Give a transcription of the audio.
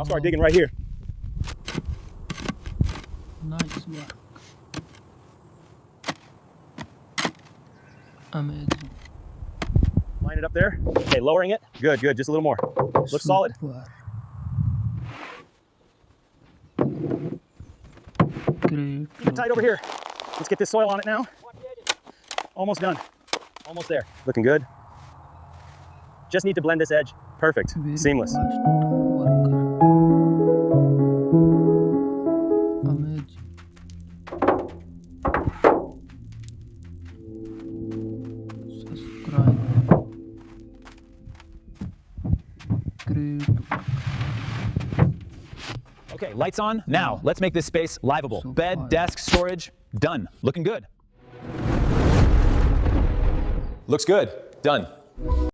I'll start digging right here. Nice work. Amazing. Line it up there. Okay, lowering it. Good, good. Just a little more. Looks solid. Super. Great. Keep it tight over here. Let's get this soil on it now. Almost done. Almost there. Looking good. Just need to blend this edge. Perfect. Very Seamless. fast worker. Amazing. Subscribe. Great. Okay, lights on. Now, let's make this space livable. So Bed, far. desk, storage, done. Looking good. Looks good. Done.